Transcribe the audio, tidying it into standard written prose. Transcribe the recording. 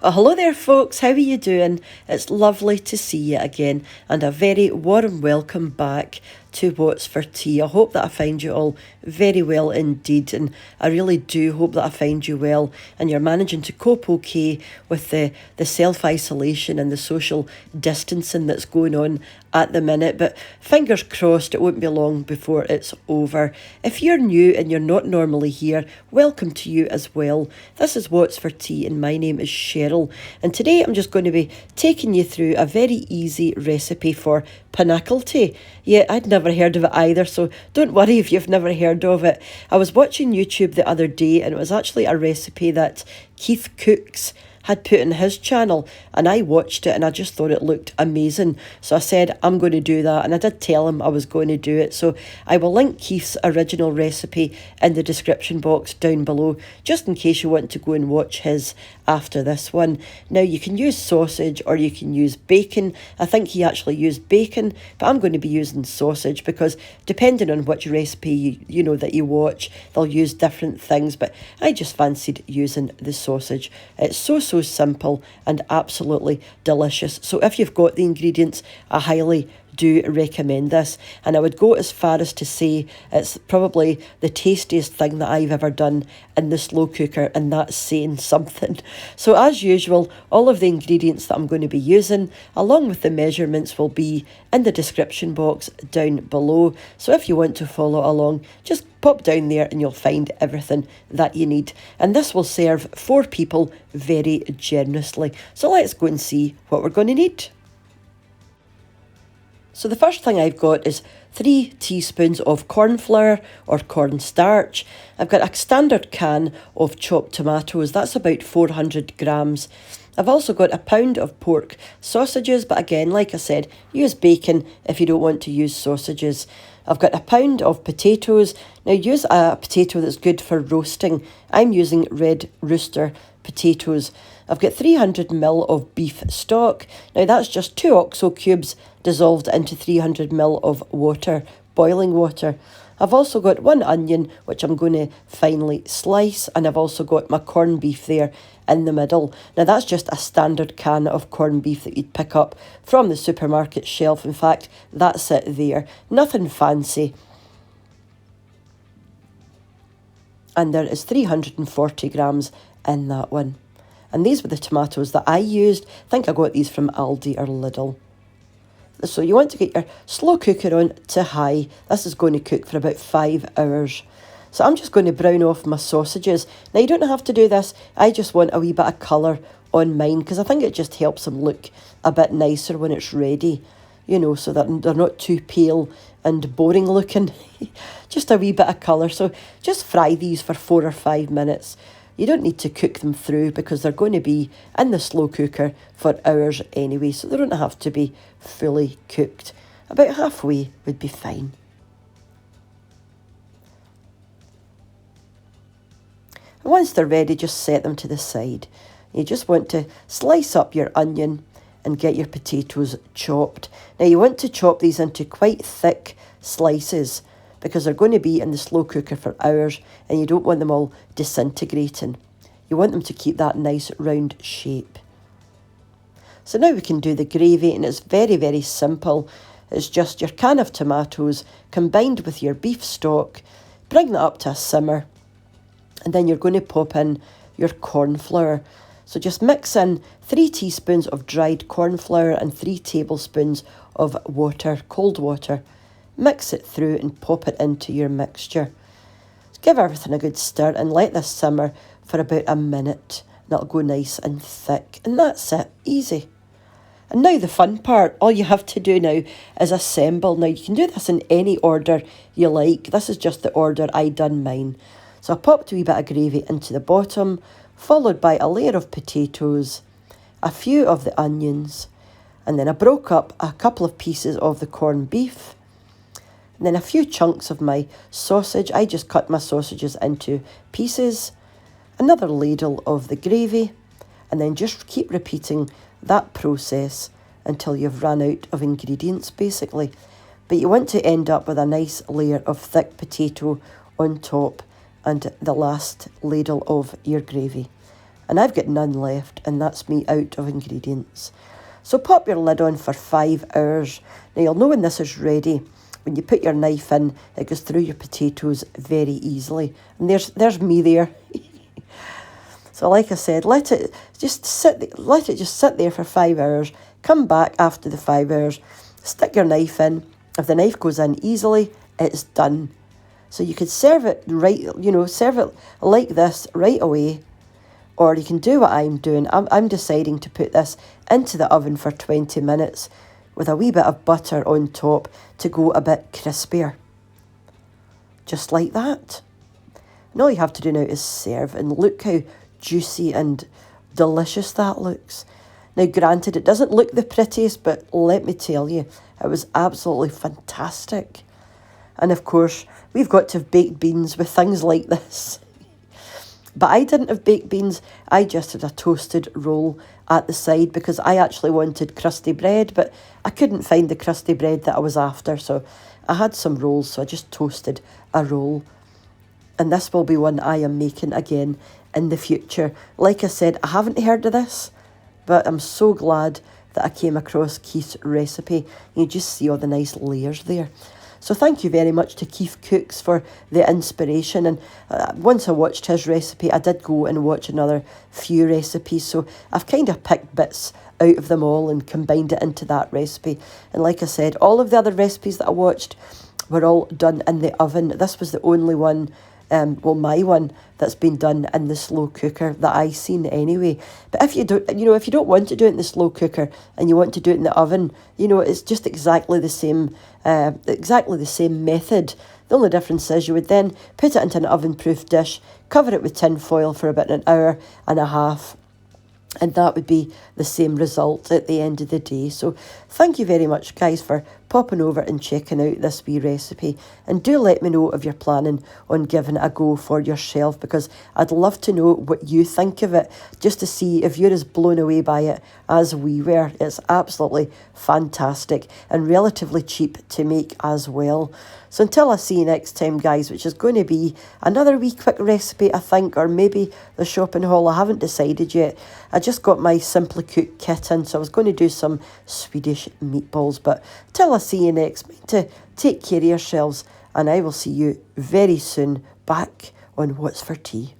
Hello there folks, how are you doing? It's lovely to see you again and a very warm welcome back to What's for Tea. I hope that I find you all very well indeed, and I really do hope that I find you well and you're managing to cope okay with the self-isolation and the social distancing that's going on at the minute, but fingers crossed it won't be long before it's over. If you're new and you're not normally here, welcome to you as well. This is What's for Tea and my name is Cheryl, and today I'm just going to be taking you through a very easy recipe for Panackelty. Yeah, I'd never heard of it either, so don't worry if you've never heard of it. I was watching YouTube the other day and it was actually a recipe that Keith Cooks had put in his channel, and I watched it and I just thought it looked amazing, so I said I'm going to do that, and I did tell him I was going to do it. So I will link Keith's original recipe in the description box down below, just in case you want to go and watch his after this one. Now you can use sausage or you can use bacon. I think he actually used bacon, but I'm going to be using sausage because depending on which recipe you know that you watch, they'll use different things, but I just fancied using the sausage. It's so simple and absolutely delicious. So if you've got the ingredients, I highly do recommend this, and I would go as far as to say it's probably the tastiest thing that I've ever done in the slow cooker, and that's saying something. So as usual, all of the ingredients that I'm going to be using along with the measurements will be in the description box down below, so if you want to follow along, just pop down there and you'll find everything that you need, and this will serve 4 people very generously. So let's go and see what we're going to need. So the first thing I've got is 3 teaspoons of corn flour or cornstarch. I've got a standard can of chopped tomatoes, that's about 400 grams. I've also got a pound of pork sausages, but again, like I said, use bacon if you don't want to use sausages. I've got a pound of potatoes. Now use a potato that's good for roasting. I'm using red rooster potatoes. I've got 300 ml of beef stock. Now that's just 2 OXO cubes dissolved into 300 ml of water, boiling water. I've also got 1 onion, which I'm going to finely slice, and I've also got my corned beef there in the middle. Now that's just a standard can of corned beef that you'd pick up from the supermarket shelf. In fact, that's it there. Nothing fancy. And there is 340 grams in that one. And these were the tomatoes that I used. I think I got these from Aldi or Lidl. So you want to get your slow cooker on to high. This is going to cook for about 5 hours. So I'm just going to brown off my sausages. Now you don't have to do this. I just want a wee bit of colour on mine because I think it just helps them look a bit nicer when it's ready. You know, so that they're not too pale and boring looking. Just a wee bit of colour. So just fry these for 4 or 5 minutes. You don't need to cook them through because they're going to be in the slow cooker for hours anyway, so they don't have to be fully cooked. About halfway would be fine. And once they're ready, just set them to the side. You just want to slice up your onion and get your potatoes chopped. Now you want to chop these into quite thick slices because they're going to be in the slow cooker for hours and you don't want them all disintegrating. You want them to keep that nice round shape. So now we can do the gravy, and it's very simple. It's just your can of tomatoes combined with your beef stock. Bring that up to a simmer, and then you're going to pop in your corn flour. So just mix in 3 teaspoons of dried corn flour and 3 tablespoons of water, cold water. Mix it through and pop it into your mixture. Give everything a good stir and let this simmer for about a minute. And it'll go nice and thick. And that's it. Easy. And now the fun part. All you have to do now is assemble. Now you can do this in any order you like. This is just the order I done mine. So I popped a wee bit of gravy into the bottom, followed by a layer of potatoes, a few of the onions, and then I broke up a couple of pieces of the corned beef, and then a few chunks of my sausage. I just cut my sausages into pieces, another ladle of the gravy, and then just keep repeating that process until you've run out of ingredients basically. But you want to end up with a nice layer of thick potato on top and the last ladle of your gravy. And I've got none left, and that's me out of ingredients. So pop your lid on for 5 hours. Now you'll know when this is ready. When you put your knife in, it goes through your potatoes very easily. And there's me there. So like I said, let it just sit there for 5 hours. Come back after the 5 hours. Stick your knife in. If the knife goes in easily, it's done. So you could serve it serve it like this right away. Or you can do what I'm doing. I'm deciding to put this into the oven for 20 minutes with a wee bit of butter on top to go a bit crispier. Just like that. And all you have to do now is serve, and look how juicy and delicious that looks. Now granted, it doesn't look the prettiest, but let me tell you, it was absolutely fantastic. And of course, we've got to have baked beans with things like this. But I didn't have baked beans, I just had a toasted roll at the side because I actually wanted crusty bread, but I couldn't find the crusty bread that I was after, so I had some rolls, so I just toasted a roll. And this will be one I am making again in the future. Like I said, I haven't heard of this, but I'm so glad that I came across Keith's recipe. You just see all the nice layers there. So thank you very much to Keith Cooks for the inspiration. And once I watched his recipe, I did go and watch another few recipes. So I've kind of picked bits out of them all and combined it into that recipe. And like I said, all of the other recipes that I watched were all done in the oven. This was the only one, my one that's been done in the slow cooker that I seen anyway. But if you don't want to do it in the slow cooker and you want to do it in the oven, it's just exactly the same method. The only difference is you would then put it into an oven-proof dish, cover it with tin foil for about an hour and a half, and that would be the same result at the end of the day. So thank you very much, guys, for popping over and checking out this wee recipe. And do let me know if you're planning on giving it a go for yourself, because I'd love to know what you think of it, just to see if you're as blown away by it as we were. It's absolutely fantastic and relatively cheap to make as well. So until I see you next time, guys, which is going to be another wee quick recipe, I think, or maybe the shopping haul. I haven't decided yet. I just got my Simply Cook kit in, so I was going to do some Swedish meatballs. But till I see you next, mind to take care of yourselves, and I will see you very soon back on What's for Tea.